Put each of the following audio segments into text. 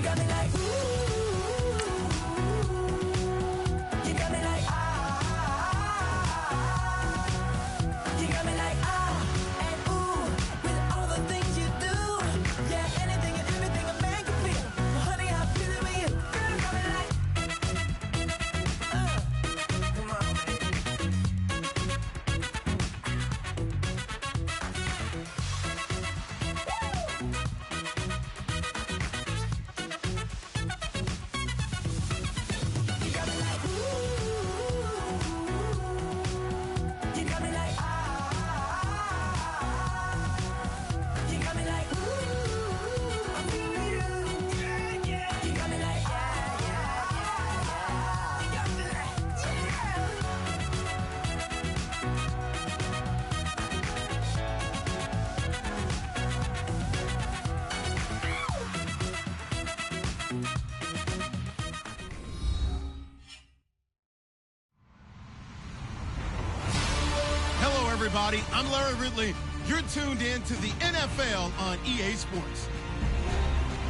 got me like, ooh. You got me like, you got me like, and ooh, with all the things you do. Yeah, anything and everything a man can feel. Well, honey, I'm feeling with you. Girl, you got me like, come on, you got me like, ooh. You got me like, you got me like, ooh. I'm feeling you. Yeah, yeah. You got me like, yeah, yeah, yeah. You got me like, yeah. Hello, everybody. I'm Larry Ridley. You're tuned in to the NFL on EA Sports.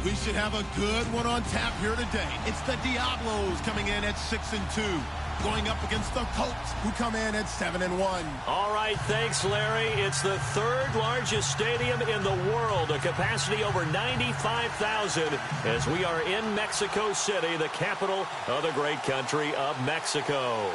We should have a good one on tap here today. It's the Diablos coming in at 6-2, going up against the Colts, who come in at 7-1. All right, thanks, Larry. It's the third largest stadium in the world, a capacity over 95,000, as we are in Mexico City, the capital of the great country of Mexico.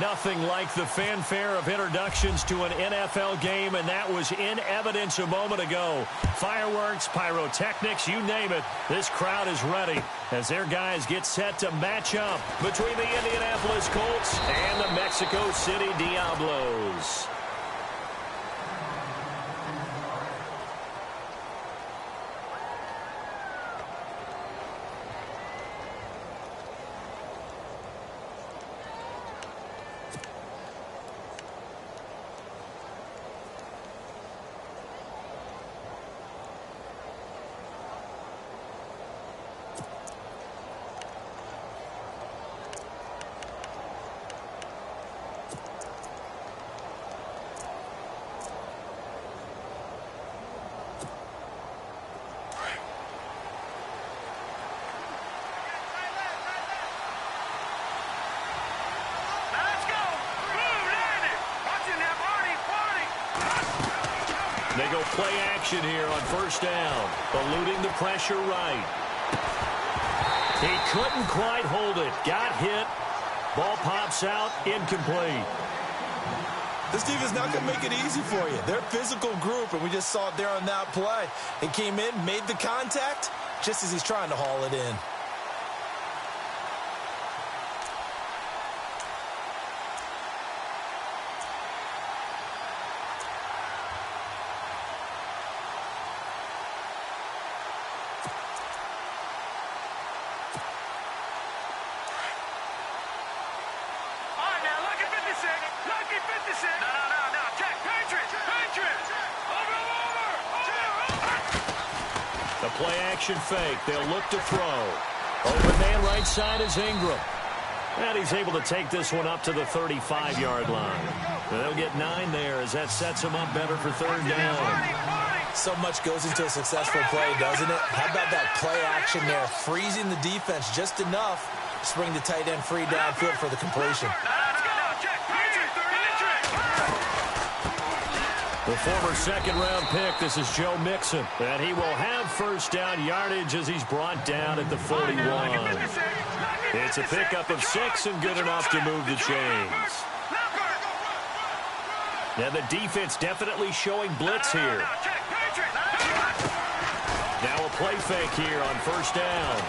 Nothing like the fanfare of introductions to an NFL game, and that was in evidence a moment ago. Fireworks, pyrotechnics, you name it. This crowd is ready as their guys get set to match up between the Indianapolis Colts and the Mexico City Diablos. They go play action here on first down, eluding the pressure right. He couldn't quite hold it. Got hit. Ball pops out, incomplete. This defense not going to make it easy for you. They're a physical group, and we just saw it there on that play. It came in, made the contact, just as he's trying to haul it in. The play-action fake. They'll look to throw. Open man right side is Ingram. And he's able to take this one up to the 35-yard line. And they'll get 9 there as that sets him up better for third down. So much goes into a successful play, doesn't it? How about that play action there? Freezing the defense just enough to bring the tight end free downfield for the completion. The former second-round pick, this is Joe Mixon. And he will have first down yardage as he's brought down at the 41. It's a pickup of 6 and good enough to move the chains. Now the defense definitely showing blitz here. Now a play fake here on first down.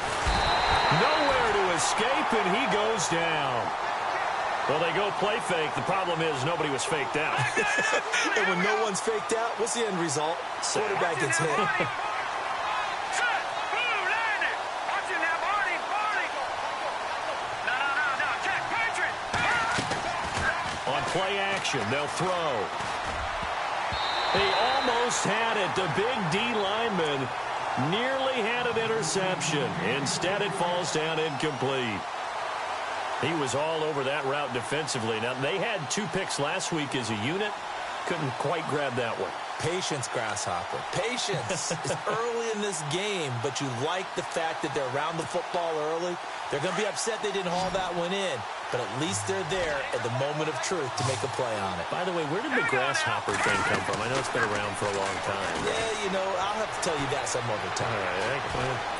Nowhere to escape, and he goes down. Well, they go play fake. The problem is nobody was faked out. And when no one's faked out, what's the end result? Quarterback gets hit. On play action, they'll throw. He almost had it. The big D lineman nearly had an interception. Instead, it falls down incomplete. He was all over that route defensively. Now, they had 2 picks last week as a unit. Couldn't quite grab that one. Patience, Grasshopper. Patience. It's early in this game, but you like the fact that they're around the football early. They're going to be upset they didn't haul that one in, but at least they're there at the moment of truth to make a play on it. By the way, where did the grasshopper thing come from? I know it's been around for a long time. Yeah, you know, I'll have to tell you that some other time. All right,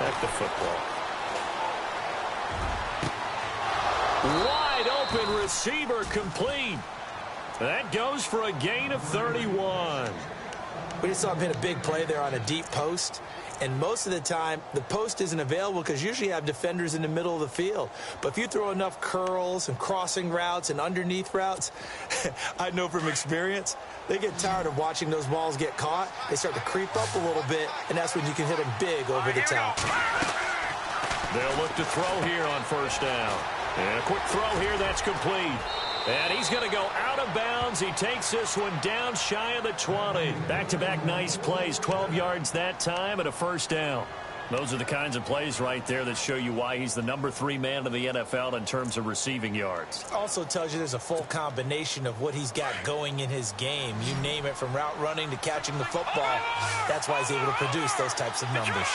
back to football. Wide open receiver complete. That goes for a gain of 31. We just saw him hit a big play there on a deep post. And most of the time, the post isn't available because usually you have defenders in the middle of the field. But if you throw enough curls and crossing routes and underneath routes, I know from experience, they get tired of watching those balls get caught. They start to creep up a little bit, and that's when you can hit them big over the top. They'll look to throw here on first down. And a quick throw here, that's complete. And he's going to go out of bounds. He takes this one down shy of the 20. Back-to-back nice plays, 12 yards that time and a first down. Those are the kinds of plays right there that show you why he's the number 3 man in the NFL in terms of receiving yards. Also tells you there's a full combination of what he's got going in his game. You name it, from route running to catching the football. That's why he's able to produce those types of numbers.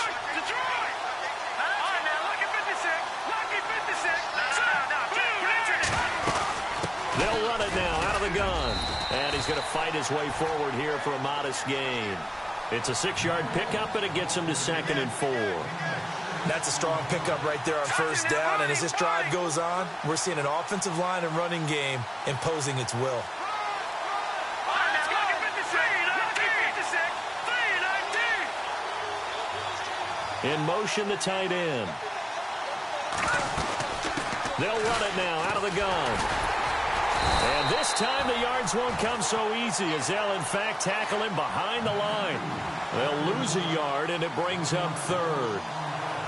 They'll run it now out of the gun. And he's going to fight his way forward here for a modest gain. It's a 6-yard pickup, and it gets him to 2nd and 4. That's a strong pickup right there on first down. And as this drive goes on, we're seeing an offensive line and running game imposing its will. In motion, the tight end. They'll run it now out of the gun. And this time the yards won't come so easy as they'll, in fact, tackle him behind the line. They'll lose a yard, and it brings up 3rd.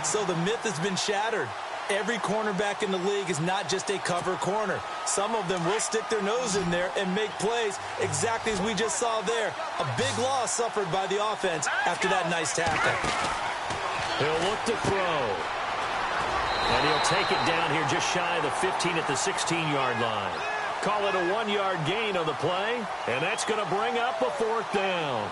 So the myth has been shattered. Every cornerback in the league is not just a cover corner. Some of them will stick their nose in there and make plays exactly as we just saw there. A big loss suffered by the offense after that nice tackle. He'll look to throw. And he'll take it down here just shy of the 15 at the 16-yard line. Call it a 1-yard gain on the play, and that's going to bring up a 4th down.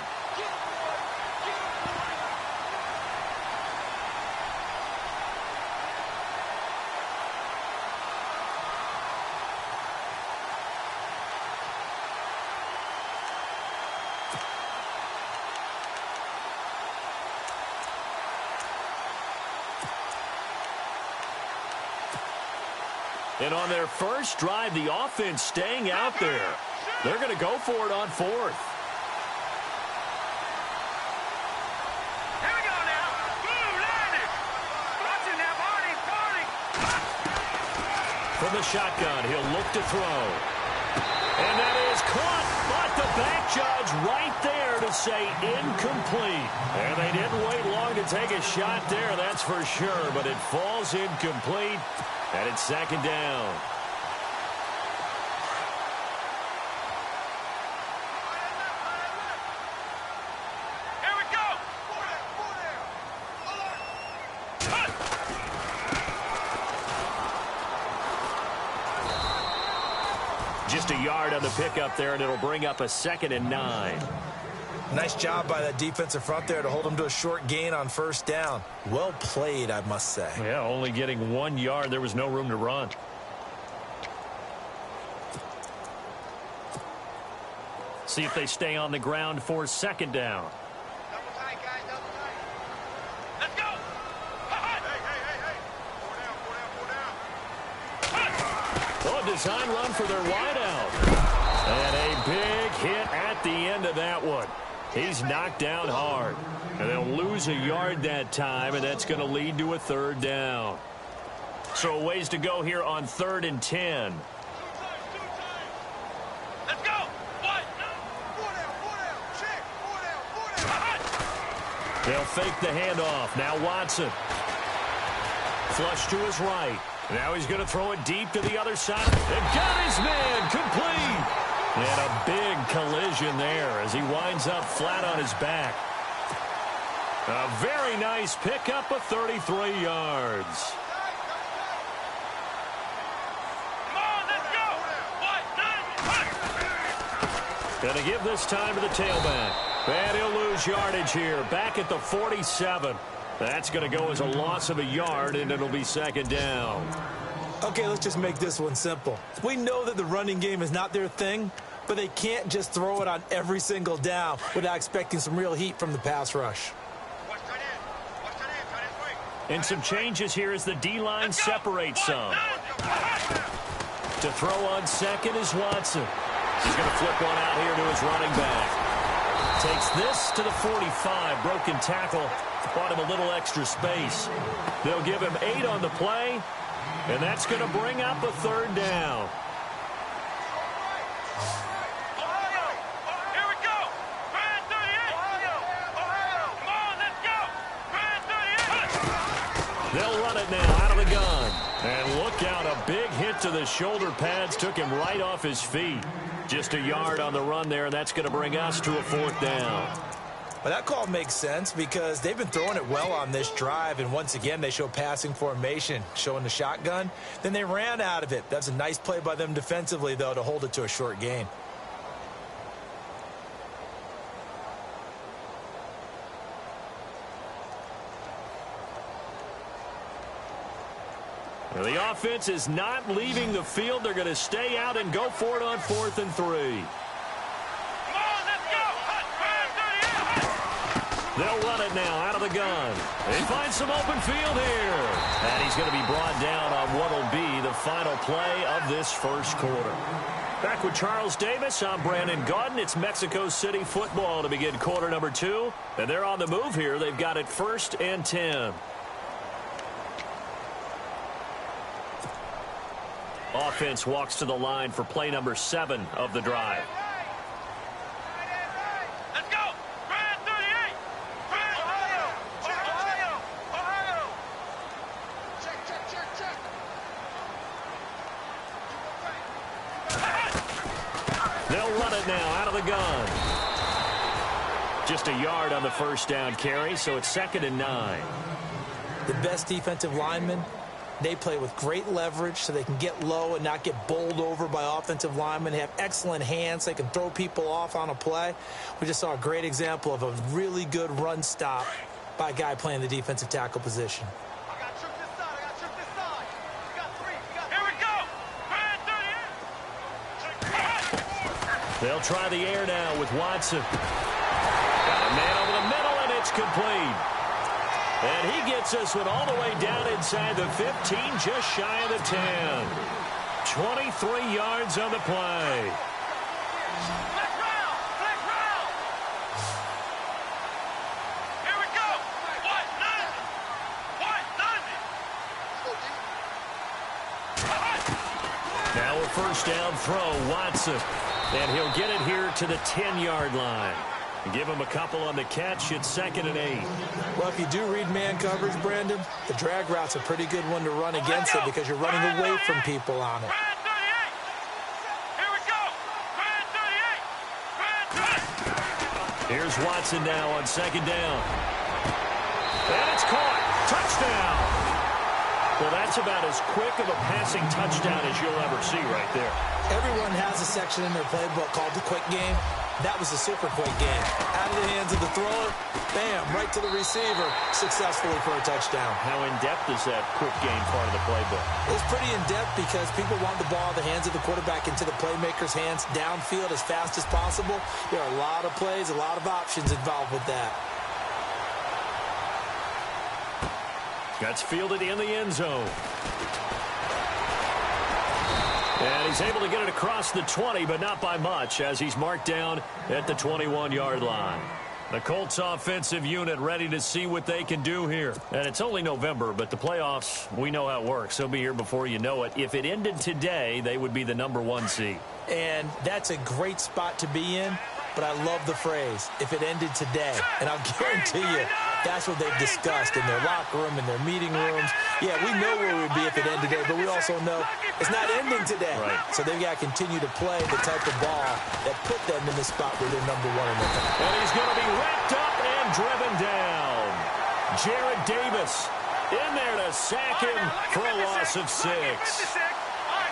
And on their first drive, the offense staying out there. They're going to go for it on 4th. Here we go now. Blue landed. Watch it now, Barney. From the shotgun, he'll look to throw. And that is caught. But the back judge right there to say incomplete. And they didn't wait long to take a shot there, that's for sure. But it falls incomplete. And it's 2nd down. Here we go. Just a yard on the pickup there, and it'll bring up a 2nd and 9. Nice job by that defensive front there to hold him to a short gain on first down. Well played, I must say. Yeah, only getting 1 yard. There was no room to run. See if they stay on the ground for 2nd down. Double tight, guys. Double tight. Let's go. Hey. Four down. Oh, design run for their wideout. And a big hit at the end of that one. He's knocked down hard. And they'll lose a yard that time, and that's going to lead to a 3rd down. So a ways to go here on 3rd and 10. Let's go. What? Four down. Check. Four down. They'll fake the handoff. Now Watson. Flush to his right. Now he's going to throw it deep to the other side. They got his man. Complete. And a big collision there as he winds up flat on his back. A very nice pickup of 33 yards. Come on, let's go. What? Going to give this time to the tailback. And he'll lose yardage here. Back at the 47. That's going to go as a loss of a yard, and it'll be second down. Okay, let's just make this one simple. We know that the running game is not their thing, but they can't just throw it on every single down without expecting some real heat from the pass rush. And some changes here as the D-line separates some. To throw on second is Watson. He's going to flip one out here to his running back. Takes this to the 45. Broken tackle. Bought him a little extra space. They'll give him 8 on the play, and that's going to bring up a third down. Here we go. Brand 38. Come on, let's go. Brand 38. They'll run it now out of the gun. And look out, a big hit to the shoulder pads took him right off his feet. Just a yard on the run there, and that's going to bring us to a fourth down. Well, that call makes sense because they've been throwing it well on this drive, and once again, they show passing formation, showing the shotgun. Then they ran out of it. That's a nice play by them defensively, though, to hold it to a short gain. Well, the offense is not leaving the field. They're going to stay out and go for it on 4th and 3. Come on, let's go. They'll run it now out of the gun. They find some open field here. And he's going to be brought down on what will be the final play of this first quarter. Back with Charles Davis, I'm Brandon Gaudin. It's Mexico City football to begin quarter number 2. And they're on the move here. They've got it 1st and 10. Offense walks to the line for play number 7 of the drive. Let's go. Brand 38. Brand Ohio. Check. They'll run it now out of the gun. Just a yard on the first down carry, so it's 2nd and 9. The best defensive linemen, they play with great leverage so they can get low and not get bowled over by offensive linemen. They have excellent hands. They can throw people off on a play. We just saw a great example of a really good run stop by a guy playing the defensive tackle position. I got troops this side. We got 3. Here we go. Brand 38. They'll try the air now with Watson. Got a man over the middle, and it's complete. And he gets us one all the way down inside the 15, just shy of the 10. 23 yards on the play. Flex round. Here we go. What? None. Now a first down throw, Watson. And he'll get it here to the 10-yard line. Give him a couple on the catch. It's 2nd and 8. Well, if you do read man coverage, Brandon, the drag route's a pretty good one to run against it because you're running away from people on it. Brand 38. Here we go. Brand 38. Here's Watson now on 2nd down. And it's caught. Touchdown. Well, that's about as quick of a passing touchdown as you'll ever see right there. Everyone has a section in their playbook called the quick game. That was a super quick game. Out of the hands of the thrower, bam, right to the receiver, successfully for a touchdown. How in-depth is that quick game part of the playbook? It's pretty in-depth because people want the ball in the hands of the quarterback into the playmaker's hands downfield as fast as possible. There are a lot of plays, a lot of options involved with that. That's fielded in the end zone. And he's able to get it across the 20, but not by much, as he's marked down at the 21-yard line. The Colts offensive unit ready to see what they can do here. And it's only November, but the playoffs, we know how it works. They'll be here before you know it. If it ended today, they would be the number 1 seed. And that's a great spot to be in, but I love the phrase, if it ended today. And I'll guarantee you, that's what they've discussed in their locker room, in their meeting rooms. Yeah, we know where we'd be if it ended today, but we also know it's not ending today. Right. So they've got to continue to play the type of ball that put them in the spot where they're number 1 in the country. And he's going to be wrapped up and driven down. Jared Davis in there to sack him for a loss of 6.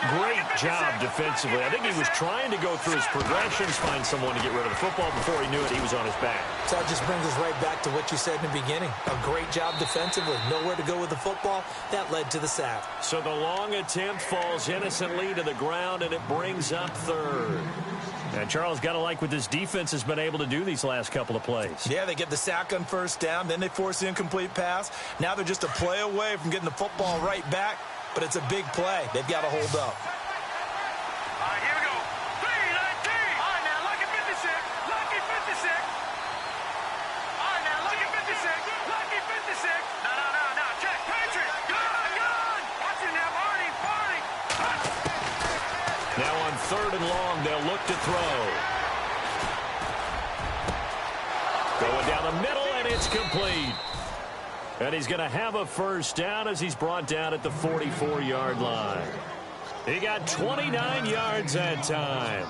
Great job defensively. I think he was trying to go through his progressions, find someone to get rid of the football. Before he knew it, he was on his back. So that just brings us right back to what you said in the beginning. A great job defensively. Nowhere to go with the football. That led to the sack. So the long attempt falls innocently to the ground, and it brings up third. And Charles, got to like what this defense has been able to do these last couple of plays. Yeah, they get the sack on first down, then they force the incomplete pass. Now they're just a play away from getting the football right back, but it's a big play. They've got to hold up. All right, here we go. 3-19. All right, now, lucky 56. Lucky 56. All right, now, lucky 56. Lucky 56. No. Check. Patriot. Gun. Watch it now, Barney. Now on third and long, they'll look to throw. Going down the middle, and it's complete. And he's going to have a first down as he's brought down at the 44-yard line. He got 29 yards that time.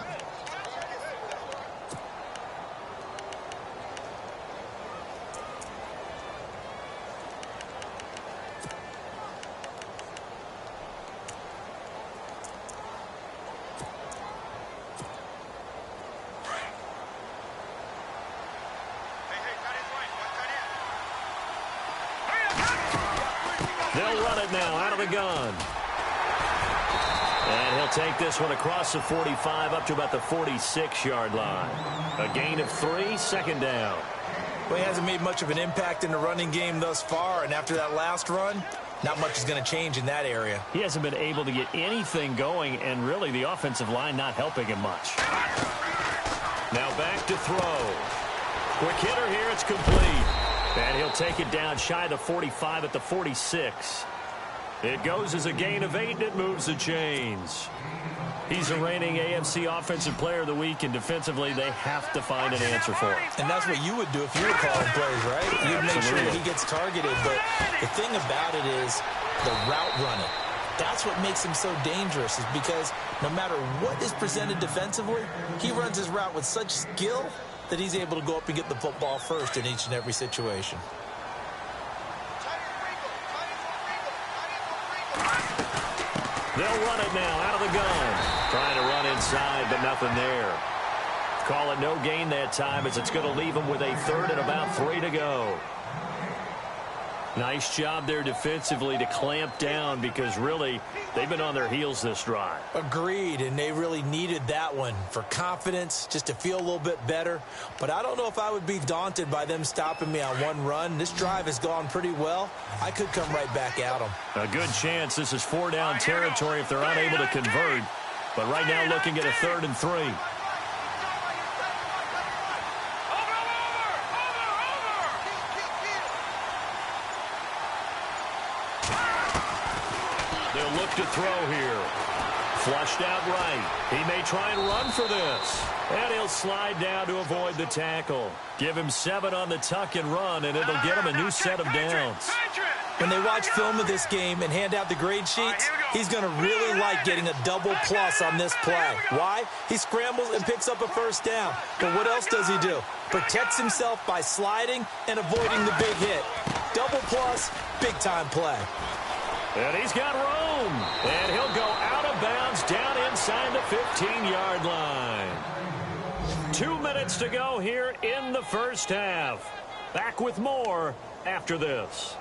They'll run it now out of the gun. And he'll take this one across the 45 up to about the 46-yard line. A gain of 3, second down. Well, he hasn't made much of an impact in the running game thus far, and after that last run, not much is going to change in that area. He hasn't been able to get anything going, and really the offensive line not helping him much. Now back to throw. Quick hitter here, it's complete. And he'll take it down shy of the 45 at the 46. It goes as a gain of 8, and it moves the chains. He's the reigning AFC Offensive Player of the Week, and defensively, they have to find an answer for it. And that's what you would do if you were calling plays, right? You'd make sure that he gets targeted. But the thing about it is the route running. That's what makes him so dangerous, is because no matter what is presented defensively, he runs his route with such skill that he's able to go up and get the football first in each and every situation. They'll run it now out of the gun. Trying to run inside, but nothing there. Call it no gain that time, as it's going to leave them with a third and about 3 to go. Nice job there defensively to clamp down, because really they've been on their heels this drive. Agreed, and they really needed that one for confidence, just to feel a little bit better. But I don't know if I would be daunted by them stopping me on one run. This drive has gone pretty well. I could come right back at them. A good chance this is 4-down territory if they're unable to convert. But right now looking at a 3rd and 3. They'll look to throw here. Flushed out right. He may try and run for this. And he'll slide down to avoid the tackle. Give him 7 on the tuck and run, and it'll get him a new set of downs. When they watch film of this game and hand out the grade sheets, he's going to really like getting a double plus on this play. Why? He scrambles and picks up a first down. But what else does he do? Protects himself by sliding and avoiding the big hit. Double plus, big-time play. And he's got room. And he'll go out of bounds down inside the 15-yard line. 2 minutes to go here in the first half. Back with more after this.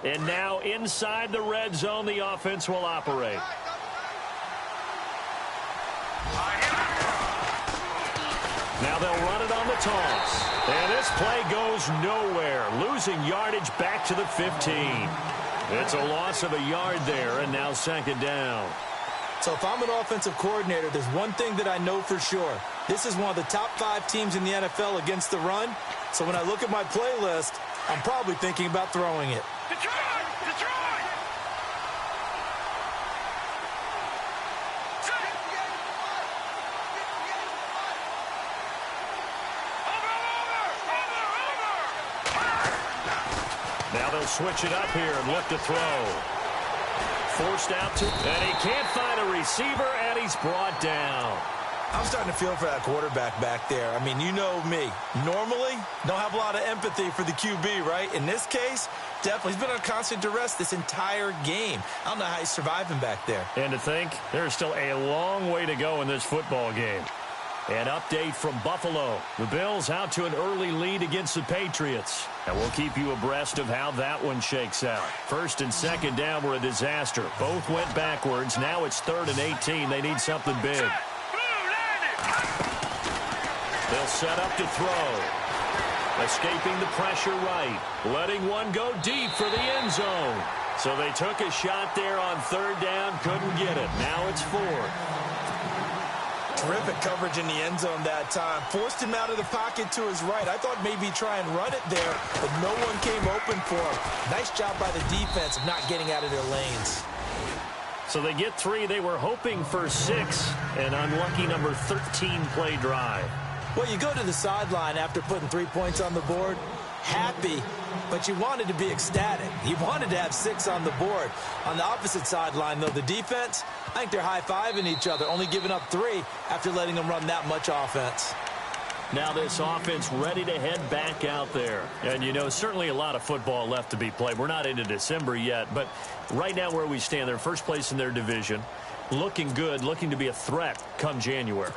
And now inside the red zone, the offense will operate. Now they'll run it on the toss. And this play goes nowhere. Losing yardage back to the 15. It's a loss of a yard there, and now 2nd down. So if I'm an offensive coordinator, there's one thing that I know for sure. This is one of the top 5 teams in the NFL against the run. So when I look at my playlist, I'm probably thinking about throwing it. Detroit! Now they'll switch it up here and look to throw. Forced out to, and he can't find a receiver, and he's brought down. I'm starting to feel for that quarterback back there. I mean, you know me. Normally, don't have a lot of empathy for the QB, right? In this case, definitely. He's been on constant duress this entire game. I don't know how he's surviving back there. And to think, there's still a long way to go in this football game. An update from Buffalo. The Bills out to an early lead against the Patriots. And we'll keep you abreast of how that one shakes out. First and second down were a disaster. Both went backwards. Now it's 3rd and 18. They need something big. They'll set up to throw. Escaping the pressure right. Letting one go deep for the end zone. So they took a shot there on 3rd down. Couldn't get it. Now it's 4th. Terrific coverage in the end zone that time. Forced him out of the pocket to his right. I thought maybe try and run it there, but no one came open for him. Nice job by the defense of not getting out of their lanes. So they get 3. They were hoping for 6. An unlucky number 13 play drive. Well, you go to the sideline after putting 3 points on the board, happy, but you wanted to be ecstatic. You wanted to have 6 on the board. On the opposite sideline, though, the defense, I think they're high-fiving each other, only giving up 3 after letting them run that much offense. Now this offense ready to head back out there. And, you know, certainly a lot of football left to be played. We're not into December yet, but right now where we stand, they're first place in their division, looking good, looking to be a threat come January.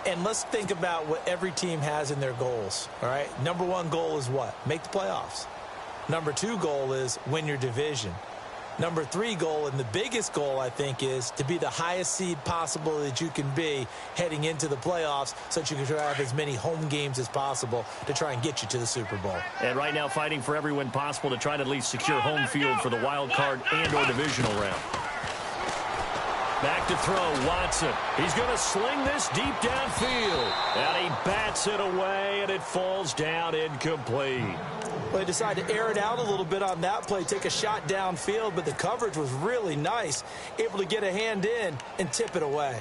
And let's think about what every team has in their goals, all right? Number 1 goal is what? Make the playoffs. Number 2 goal is win your division. Number 3 goal, and the biggest goal, I think, is to be the highest seed possible that you can be heading into the playoffs so that you can try to have as many home games as possible to try and get you to the Super Bowl. And right now fighting for every win possible to try to at least secure home field for the wild card and or divisional round. Back to throw, Watson. He's going to sling this deep downfield. And he bats it away, and it falls down incomplete. Well, they decided to air it out a little bit on that play, take a shot downfield, but the coverage was really nice, able to get a hand in and tip it away.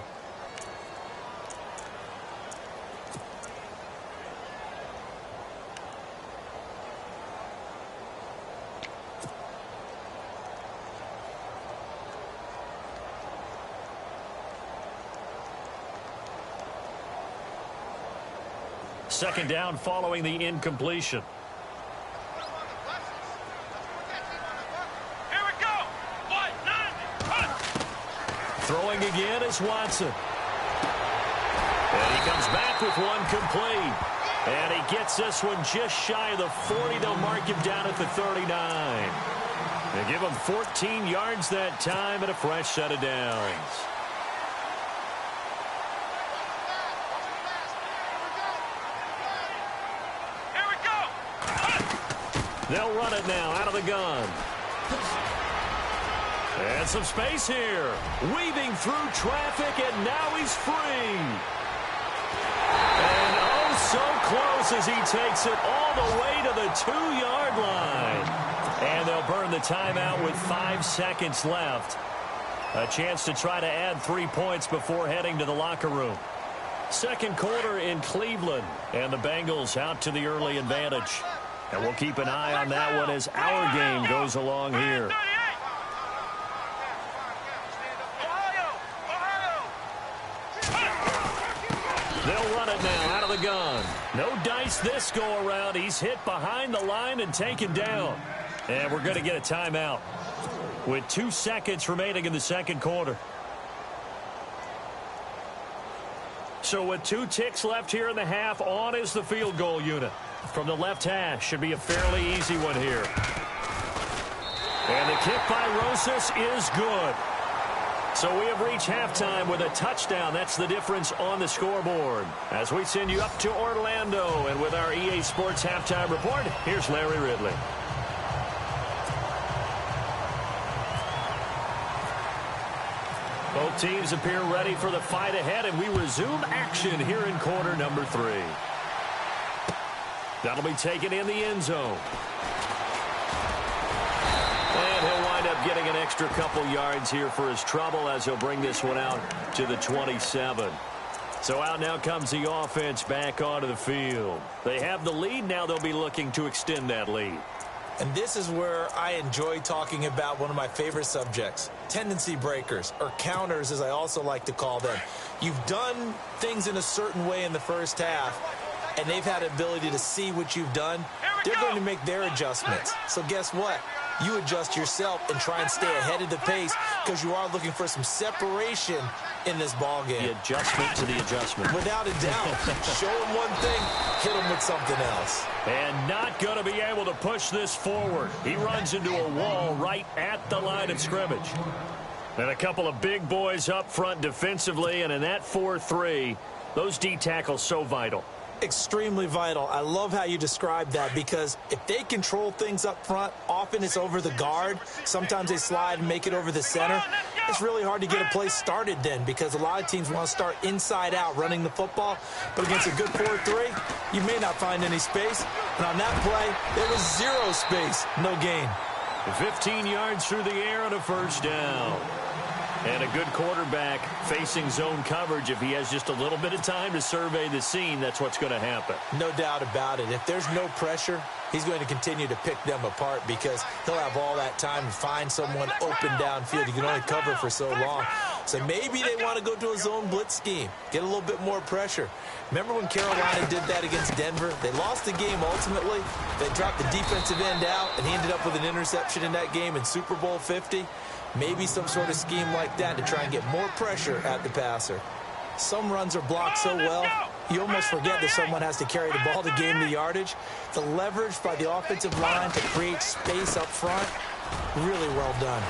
Second down following the incompletion. Here we go. Throwing again is Watson. And he comes back with one complete. And he gets this one just shy of the 40. They'll mark him down at the 39. They give him 14 yards that time and a fresh set of downs. They'll run it now out of the gun. And some space here. Weaving through traffic, and now he's free. And oh, so close as he takes it all the way to the 2-yard line. And they'll burn the timeout with 5 seconds left. A chance to try to add 3 points before heading to the locker room. Second quarter in Cleveland, and the Bengals out to the early advantage. And we'll keep an eye on that one as our game goes along here. They'll run it now out of the gun. No dice this go around. He's hit behind the line and taken down. And we're going to get a timeout with 2 seconds remaining in the second quarter. So with 2 ticks left here in the half, on is the field goal unit. From the left hash, should be a fairly easy one here. And the kick by Rosas is good. So we have reached halftime with a touchdown. That's the difference on the scoreboard. As we send you up to Orlando, and with our EA Sports Halftime Report, here's Larry Ridley. Both teams appear ready for the fight ahead, and we resume action here in quarter number 3. That'll be taken in the end zone. And he'll wind up getting an extra couple yards here for his trouble as he'll bring this one out to the 27. So out now comes the offense back onto the field. They have the lead. Now they'll be looking to extend that lead. And this is where I enjoy talking about one of my favorite subjects, tendency breakers, or counters as I also like to call them. You've done things in a certain way in the first half, and they've had the ability to see what you've done. They're going to make their adjustments. So guess what? You adjust yourself and try and stay ahead of the pace because you are looking for some separation in this ball game. The adjustment to the adjustment. Without a doubt. Show them one thing, hit them with something else. And not going to be able to push this forward. He runs into a wall right at the line of scrimmage. And a couple of big boys up front defensively, and in that 4-3, those D tackles so vital. Extremely vital. I love how you describe that because if they control things up front, often it's over the guard. Sometimes they slide and make it over the center. It's really hard to get a play started then because a lot of teams want to start inside out running the football. But against a good 4-3, you may not find any space. And on that play, there was zero space, no gain. 15 yards through the air and a first down. And a good quarterback facing zone coverage. If he has just a little bit of time to survey the scene, that's what's going to happen. No doubt about it. If there's no pressure, he's going to continue to pick them apart because he'll have all that time to find someone open downfield. You can only cover for so long. So maybe they want to go to a zone blitz scheme, get a little bit more pressure. Remember when Carolina did that against Denver? They lost the game ultimately. They dropped the defensive end out, and he ended up with an interception in that game in Super Bowl 50. Maybe some sort of scheme like that to try and get more pressure at the passer. Some runs are blocked so well, you almost forget that someone has to carry the ball to gain the yardage. The leverage by the offensive line to create space up front, really well done.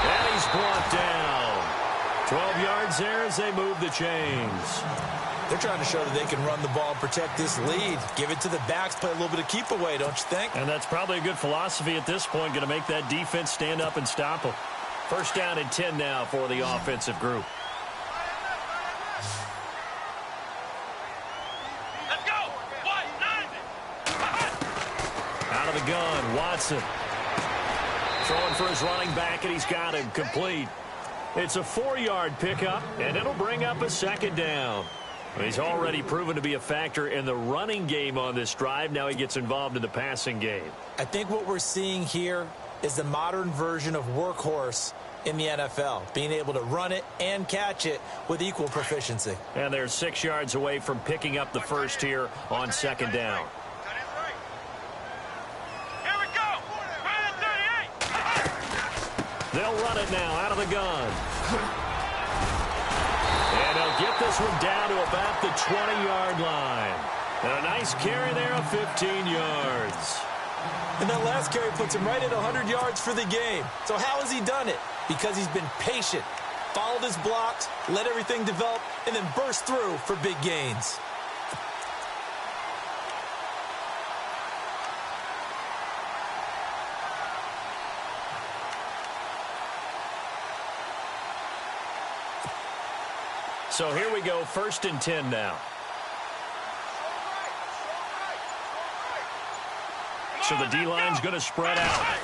And he's brought down. 12 yards there as they move the chains. They're trying to show that they can run the ball and protect this lead. Give it to the backs, play a little bit of keep away, don't you think? And that's probably a good philosophy at this point, going to make that defense stand up and stop them. First down and 10 now for the offensive group. Let's go. 1-9. Out of the gun, Watson. Throwing for his running back, and he's got him complete. It's a 4-yard pickup, and it'll bring up a second down. He's already proven to be a factor in the running game on this drive. Now he gets involved in the passing game. I think what we're seeing here is the modern version of workhorse in the NFL, being able to run it and catch it with equal proficiency. And they're 6 yards away from picking up the first here on second down. Here we go. Right at 38. They'll run it now out of the gun. And they'll get this one down to about the 20-yard line. And a nice carry there of 15 yards. And that last carry puts him right at 100 yards for the game. So how has he done it? Because he's been patient, followed his blocks, let everything develop, and then burst through for big gains. So here we go, 1st and 10 now. So the D-line's going to spread out.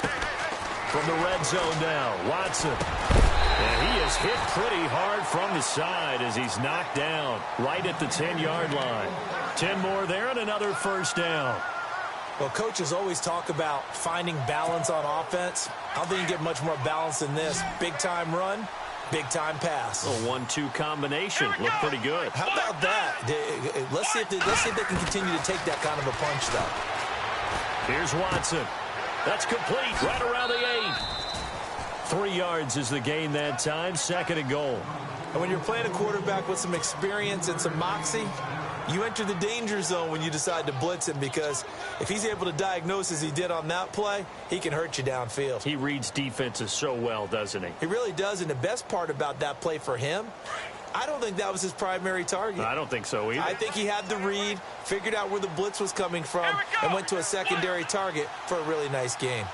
From the red zone now, Watson. And he is hit pretty hard from the side as he's knocked down right at the 10-yard line. 10 more there and another first down. Well, coaches always talk about finding balance on offense. I don't think you get much more balance than this. Big-time run, big-time pass. A 1-2 combination. Looked pretty good. How about that? Let's see if they can continue to take that kind of a punch, though. Here's Watson. That's complete right around the 8. 3 yards is the gain that time. 2nd and goal. And when you're playing a quarterback with some experience and some moxie, you enter the danger zone when you decide to blitz him because if he's able to diagnose as he did on that play, he can hurt you downfield. He reads defenses so well, doesn't he? He really does, and the best part about that play for him, I don't think that was his primary target. I don't think so either. I think he had the read, figured out where the blitz was coming from, and went to a secondary target for a really nice gain.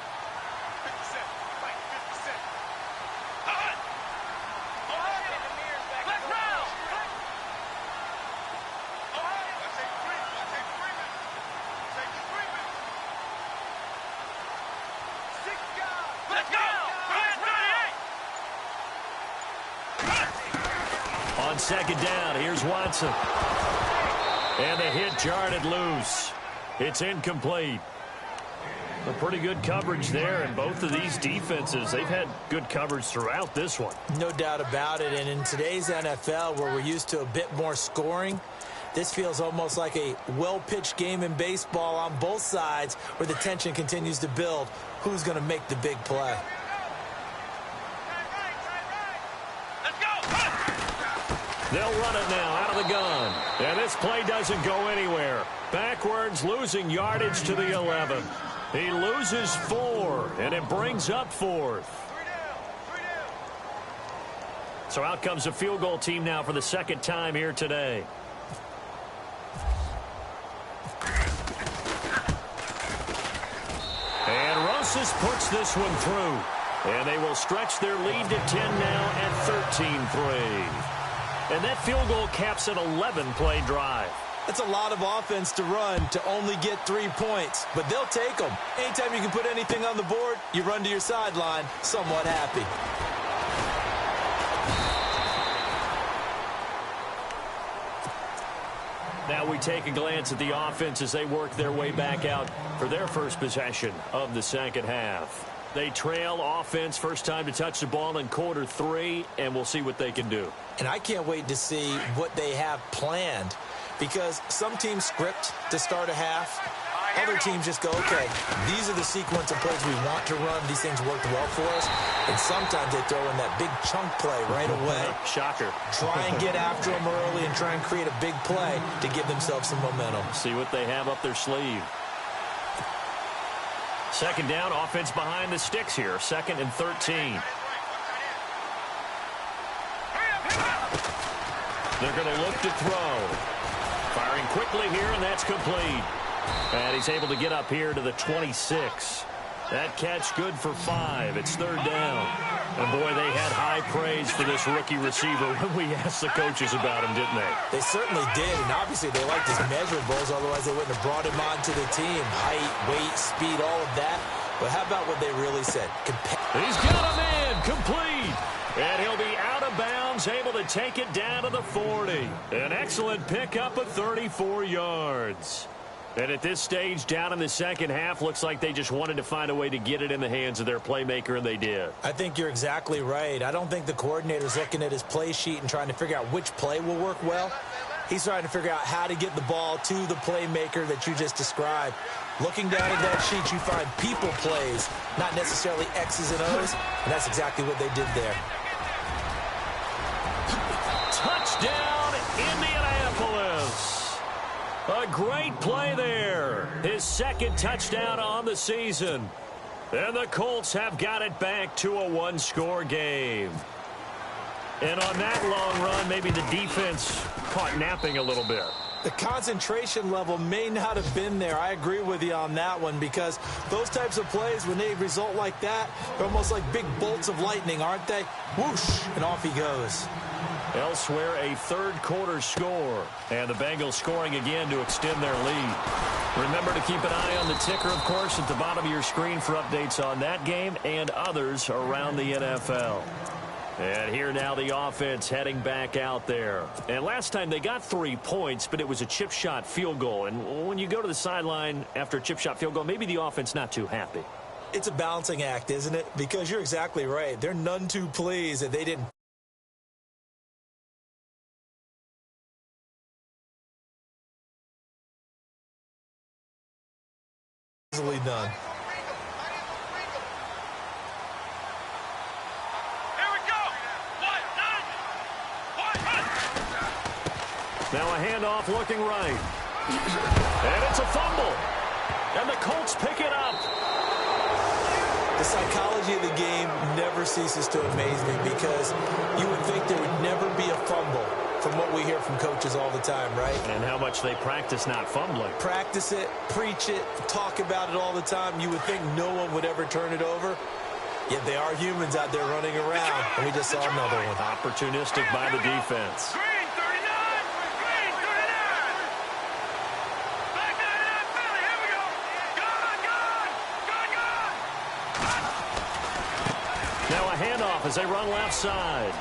On second down, here's Watson. And the hit jarred it loose. It's incomplete. A pretty good coverage there, and both of these defenses, they've had good coverage throughout this one. No doubt about it, and in today's NFL, where we're used to a bit more scoring, this feels almost like a well-pitched game in baseball on both sides where the tension continues to build. Who's going to make the big play? Let's go. They'll run it now out of the gun. And this play doesn't go anywhere. Backwards, losing yardage to the 11. He loses 4, and it brings up 4th. So out comes a field goal team now for the second time here today. And Rosas puts this one through. And they will stretch their lead to 10 now at 13-3. And that field goal caps an 11-play drive. That's a lot of offense to run to only get 3 points, but they'll take them. Anytime you can put anything on the board, you run to your sideline somewhat happy. Now we take a glance at the offense as they work their way back out for their first possession of the second half. They trail offense, first time to touch the ball in quarter 3, and we'll see what they can do. And I can't wait to see what they have planned, because some teams script to start a half. Other teams just go, okay, these are the sequence of plays we want to run. These things worked well for us. And sometimes they throw in that big chunk play right away. Shocker. Try and get after them early and try and create a big play to give themselves some momentum. See what they have up their sleeve. Second down, offense behind the sticks here. 2nd and 13. They're going to look to throw. Firing quickly here, and that's complete. And he's able to get up here to the 26. That catch good for 5. It's 3rd down. And, boy, they had high praise for this rookie receiver when we asked the coaches about him, didn't they? They certainly did, and obviously they liked his measurables, otherwise they wouldn't have brought him onto the team. Height, weight, speed, all of that. But how about what they really said? He's got him in, complete. And he'll be out of bounds, able to take it down to the 40. An excellent pickup of 34 yards. And at this stage, down in the second half, looks like they just wanted to find a way to get it in the hands of their playmaker, and they did. I think you're exactly right. I don't think the coordinator's looking at his play sheet and trying to figure out which play will work well. He's trying to figure out how to get the ball to the playmaker that you just described. Looking down at that sheet, you find people plays, not necessarily X's and O's, and that's exactly what they did there. Touchdown, Indianapolis. A great play there. His 2nd touchdown on the season. And the Colts have got it back to a 1-score game. And on that long run, maybe the defense caught napping a little bit. The concentration level may not have been there. I agree with you on that one, because those types of plays, when they result like that, they're almost like big bolts of lightning, aren't they? Whoosh, and off he goes. Elsewhere, a 3rd quarter score. And the Bengals scoring again to extend their lead. Remember to keep an eye on the ticker, of course, at the bottom of your screen for updates on that game and others around the NFL. And here now the offense heading back out there. And last time they got 3 points, but it was a chip shot field goal. And when you go to the sideline after a chip shot field goal, maybe the offense not too happy. It's a balancing act, isn't it? Because you're exactly right. They're none too pleased that they didn't. Easily done. Now a handoff looking right. And it's a fumble. And the Colts pick it up. The psychology of the game never ceases to amaze me, because you would think there would never be a fumble from what we hear from coaches all the time, right? And how much they practice not fumbling. Practice it, preach it, talk about it all the time. You would think no one would ever turn it over. Yet they are humans out there running around, and we just saw another one. Opportunistic by the defense. Green 39! Green 39! Back 99 Philly, here we go! Gone! Now a handoff as they run left side.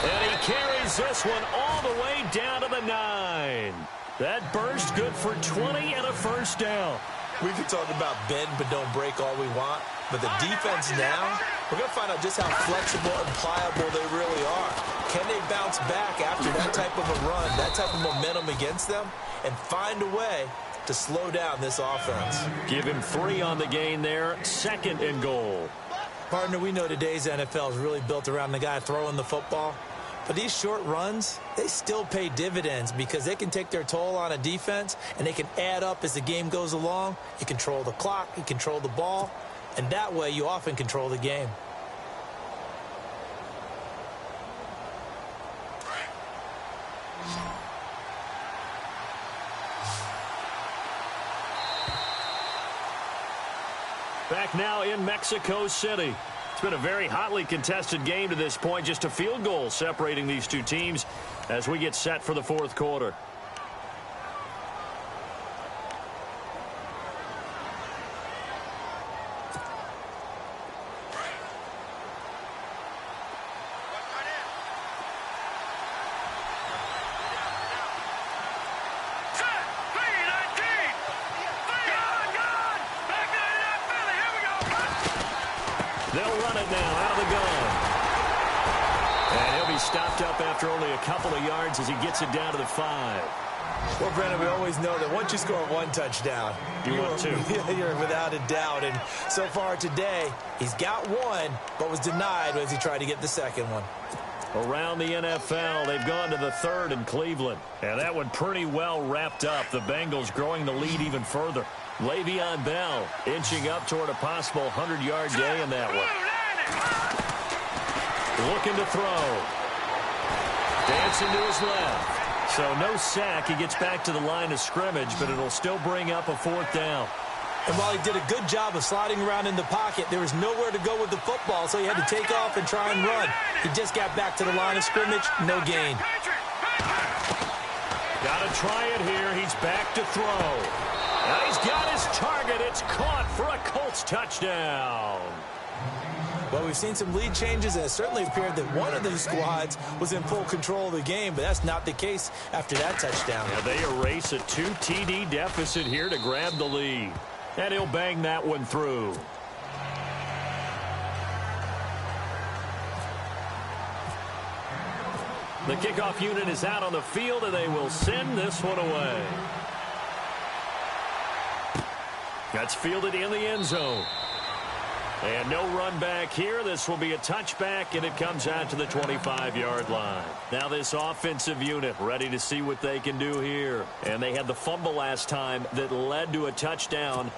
And he carries this one all the way down to the 9. That burst good for 20 and a 1st down. We can talk about bend but don't break all we want, but the defense now, we're going to find out just how flexible and pliable they really are. Can they bounce back after that type of a run, that type of momentum against them, and find a way to slow down this offense? Give him 3 on the gain there. 2nd and goal. Partner, we know today's NFL is really built around the guy throwing the football. But these short runs, they still pay dividends because they can take their toll on a defense and they can add up as the game goes along. You control the clock, you control the ball, and that way you often control the game. Back now in Mexico City. It's been a very hotly contested game to this point. Just a field goal separating these two teams as we get set for the 4th quarter. They'll run it now out of the gun. And he'll be stopped up after only a couple of yards as he gets it down to the 5. Well, Brennan, we always know that once you score 1 touchdown, you're without a doubt. And so far today, he's got 1, but was denied as he tried to get the 2nd one. Around the NFL, they've gone to the 3rd in Cleveland. And that one pretty well wrapped up. The Bengals growing the lead even further. Le'Veon Bell inching up toward a possible 100-yard day in that one. Looking to throw. Dancing to his left. So no sack. He gets back to the line of scrimmage, but it'll still bring up a 4th down. And while he did a good job of sliding around in the pocket, there was nowhere to go with the football, so he had to take off and try and run. He just got back to the line of scrimmage, no gain. Got to try it here. He's back to throw. Now he's got his target. It's caught for a Colts touchdown. Well, we've seen some lead changes, and it certainly appeared that one of the squads was in full control of the game, but that's not the case after that touchdown. Now they erase a 2 TD deficit here to grab the lead. And he'll bang that one through. The kickoff unit is out on the field, and they will send this one away. That's fielded in the end zone. And no run back here. This will be a touchback, and it comes out to the 25-yard line. Now this offensive unit ready to see what they can do here. And they had the fumble last time that led to a touchdown.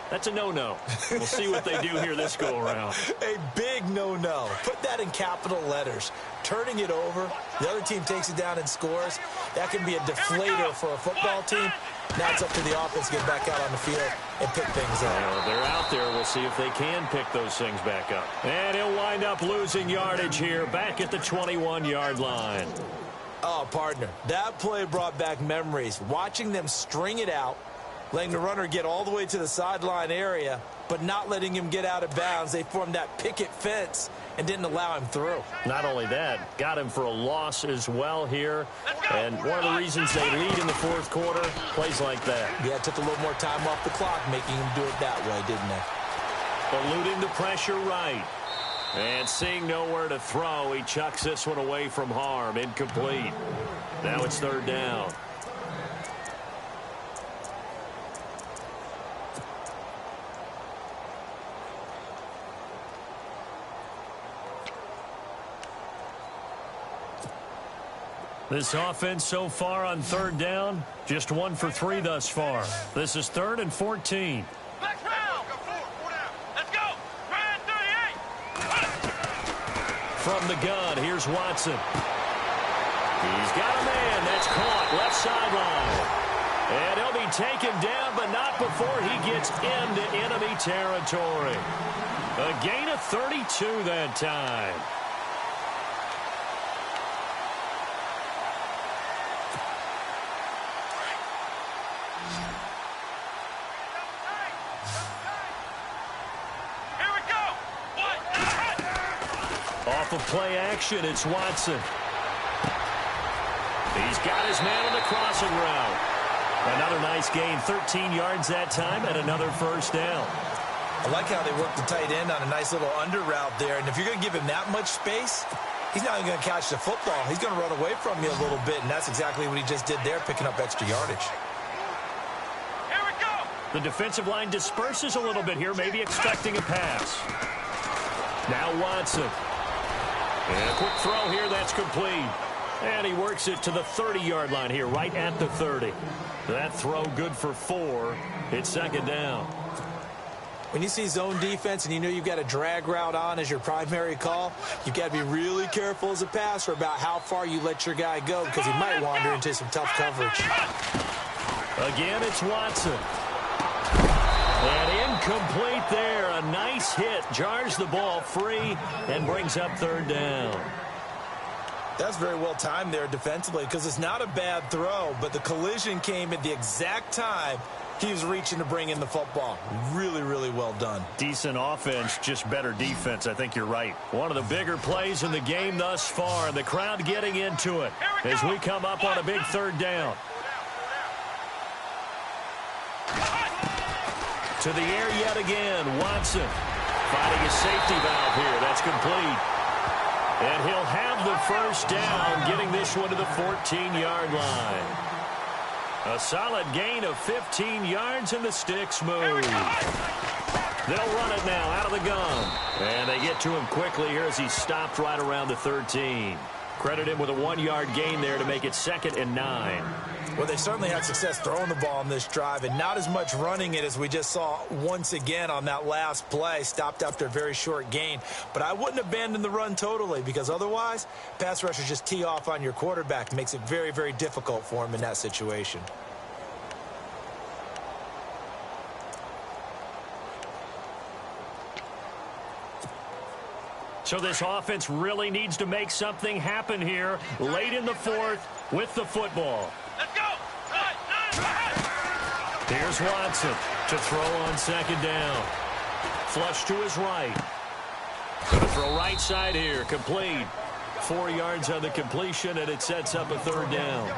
That's a no-no. We'll see what they do here this go-around. A big no-no. Put that in capital letters. Turning it over, the other team takes it down and scores. That can be a deflator for a football team. Now it's up to the offense to get back out on the field and pick things up. Well, they're out there. We'll see if they can pick those things back up. And he'll wind up losing yardage here back at the 21-yard line. Oh, partner, that play brought back memories. Watching them string it out, letting the runner get all the way to the sideline area, but not letting him get out of bounds. They formed that picket fence and didn't allow him through. Not only that, got him for a loss as well here. And one of the reasons they lead in the 4th quarter, plays like that. Yeah, it took a little more time off the clock, making him do it that way, didn't they? Eluding the pressure right. And seeing nowhere to throw, he chucks this one away from harm. Incomplete. Now it's 3rd down. This offense so far on 3rd down, just 1 for 3 thus far. This is 3rd and 14. Let's go! Let's go! Ryan 38! From the gun, here's Watson. He's got a man. That's caught. Left sideline. And he'll be taken down, but not before he gets into enemy territory. A gain of 32 that time. Off of play action, it's Watson. He's got his man on the crossing route. Another nice gain, 13 yards that time, and another first down. I like how they work the tight end on a nice little under route there. And if you're going to give him that much space, he's not even going to catch the football. He's going to run away from you a little bit, and that's exactly what he just did there, picking up extra yardage. Here we go. The defensive line disperses a little bit here, maybe expecting a pass. Now Watson. And a quick throw here, that's complete. And he works it to the 30-yard line here, right at the 30. That throw good for 4. It's second down. When you see zone defense and you know you've got a drag route on as your primary call, you've got to be really careful as a passer about how far you let your guy go because he might wander into some tough coverage. Again, it's Watson. And incomplete there. A nice hit. Jars the ball free and brings up third down. That's very well timed there defensively because it's not a bad throw, but the collision came at the exact time he was reaching to bring in the football. Really, really well done. Decent offense, just better defense. I think you're right. One of the bigger plays in the game thus far. The crowd getting into it as we come up on a big third down. To the air yet again. Watson finding a safety valve here. That's complete. And he'll have the first down, getting this one to the 14-yard line. A solid gain of 15 yards, and the sticks move. They'll run it now out of the gun. And they get to him quickly here as he stopped right around the 13. Credit him with a 1-yard gain there to make it 2nd and 9. Well, they certainly had success throwing the ball on this drive and not as much running it as we just saw once again on that last play. Stopped after a very short gain. But I wouldn't abandon the run totally because otherwise, pass rushers just tee off on your quarterback. Makes it very, very difficult for him in that situation. So this offense really needs to make something happen here late in the 4th with the football. Let's go. Here's Watson to throw on 2nd down. Flush to his right. Going to throw right side here. Complete. 4 yards on the completion, and it sets up a 3rd down.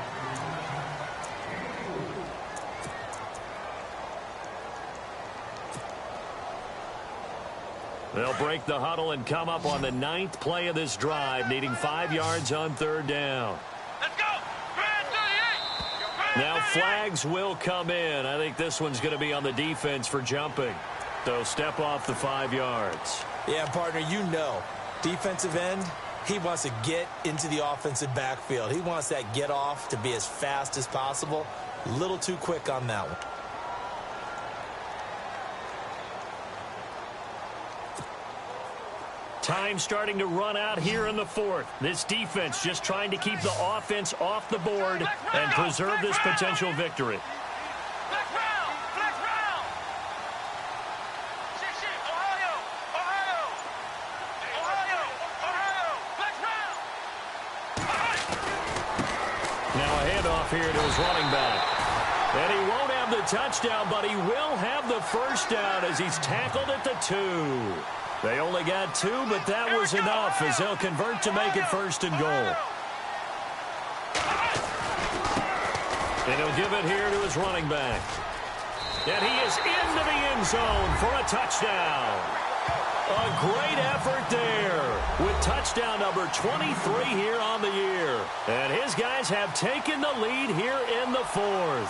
They'll break the huddle and come up on the 9th play of this drive, needing 5 yards on 3rd down. Let's go. Now flags will come in. I think this one's going to be on the defense for jumping. They'll step off the 5 yards. Yeah, partner, you know, defensive end, he wants to get into the offensive backfield. He wants that get off to be as fast as possible. A little too quick on that one. Time starting to run out here in the 4th. This defense just trying to keep the offense off the board and preserve this potential victory. Flex round. Flex round. Shit. Ohio. Flex round. Now a handoff here to his running back. And he won't have the touchdown, but he will have the first down as he's tackled at the 2. They only got 2, but that was enough as they'll convert to make it 1st and goal. And he'll give it here to his running back. And he is into the end zone for a touchdown. A great effort there with touchdown number 23 here on the year. And his guys have taken the lead here in the 4th.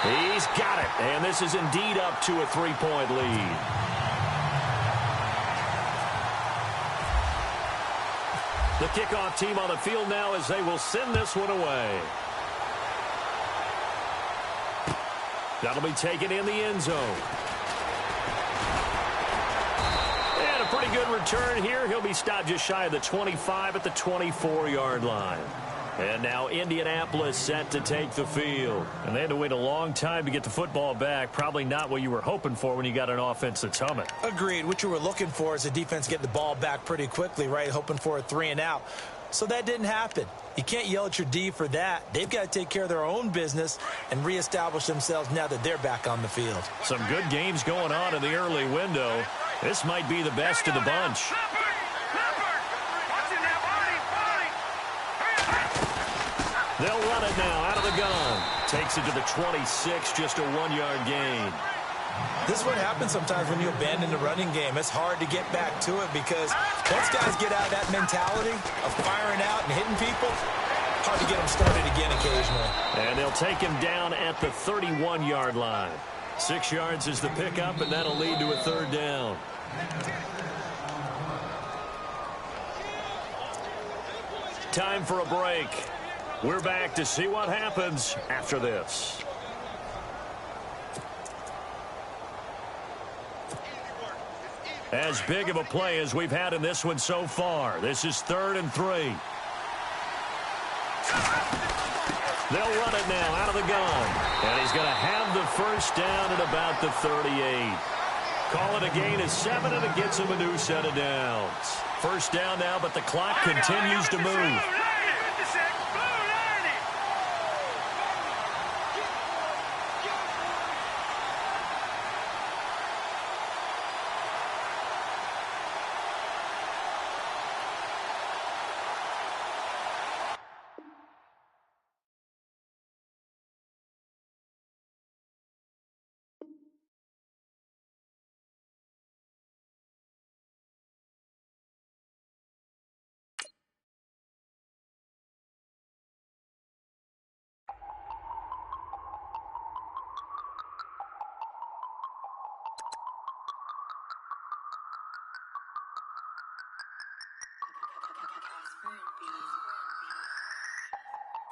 He's got it, and this is indeed up to a 3-point lead. The kickoff team on the field now as they will send this one away. That'll be taken in the end zone. And a pretty good return here. He'll be stopped just shy of the 25 at the 24-yard line. And now Indianapolis set to take the field. And they had to wait a long time to get the football back. Probably not what you were hoping for when you got an offense that's humming. Agreed. What you were looking for is a defense getting the ball back pretty quickly, right? Hoping for a 3 and out. So that didn't happen. You can't yell at your D for that. They've got to take care of their own business and reestablish themselves now that they're back on the field. Some good games going on in the early window. This might be the best of the bunch. Watch it now, buddy. They'll run it now out of the gun. Takes it to the 26, just a 1-yard gain. This is what happens sometimes when you abandon the running game. It's hard to get back to it because once guys get out of that mentality of firing out and hitting people, hard to get them started again occasionally. And they'll take him down at the 31-yard line. 6 yards is the pickup, and that'll lead to a 3rd down. Time for a break. We're back to see what happens after this. As big of a play as we've had in this one so far. This is 3rd and 3. They'll run it now out of the gun. And he's going to have the first down at about the 38. Call it a gain of 7, and it gets him a new set of downs. First down now, but the clock continues to move.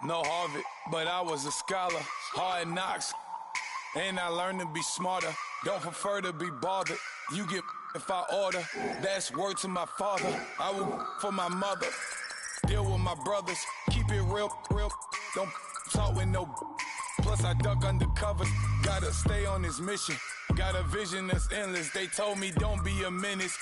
No Harvard, but I was a scholar. Hard knocks, and I learned to be smarter. Don't prefer to be bothered. You get if I order. That's word to my father. I will for my mother. Deal with my brothers. Keep it real. Don't talk with no. Plus I duck under covers. Gotta stay on this mission. Got a vision that's endless. They told me don't be a menace.